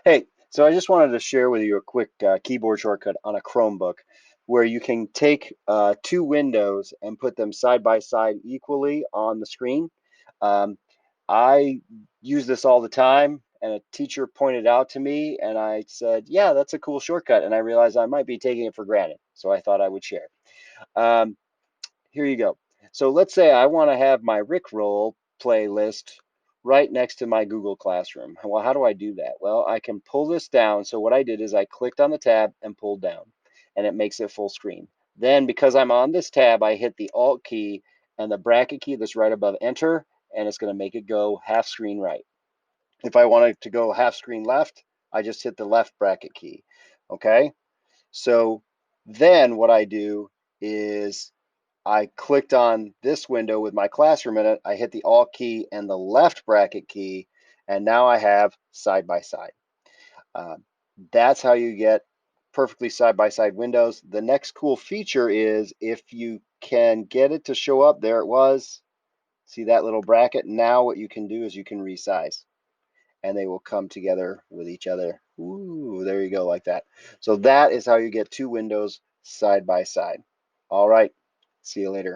Hey, so I just wanted to share with you a quick keyboard shortcut on a Chromebook where you can take two windows and put them side by side equally on the screen. Um, I use this all the time, and a teacher pointed out to me, and I said, "Yeah, that's a cool shortcut." And I realized I might be taking it for granted, so I thought I would share. Um, Here you go. So let's say I want to have my Rickroll playlist right next to my Google Classroom. Well, how do I do that? Well, I can pull this down. So what I did is I clicked on the tab and pulled down, and it makes it full screen. Then because I'm on this tab, I hit the Alt key and the bracket key that's right above Enter, and it's going to make it go half screen right. If I wanted to go half screen left, I just hit the left bracket key. Okay? So then what I do is I clicked on this window with my classroom in it. I hit the Alt key and the left bracket key, and now I have side by side. That's how you get perfectly side by side windows. The next cool feature is if you can get it to show up, there it was. See that little bracket? Now what you can do is you can resize and they will come together with each other. Ooh, there you go, like that. So that is how you get two windows side by side. All right, see you later.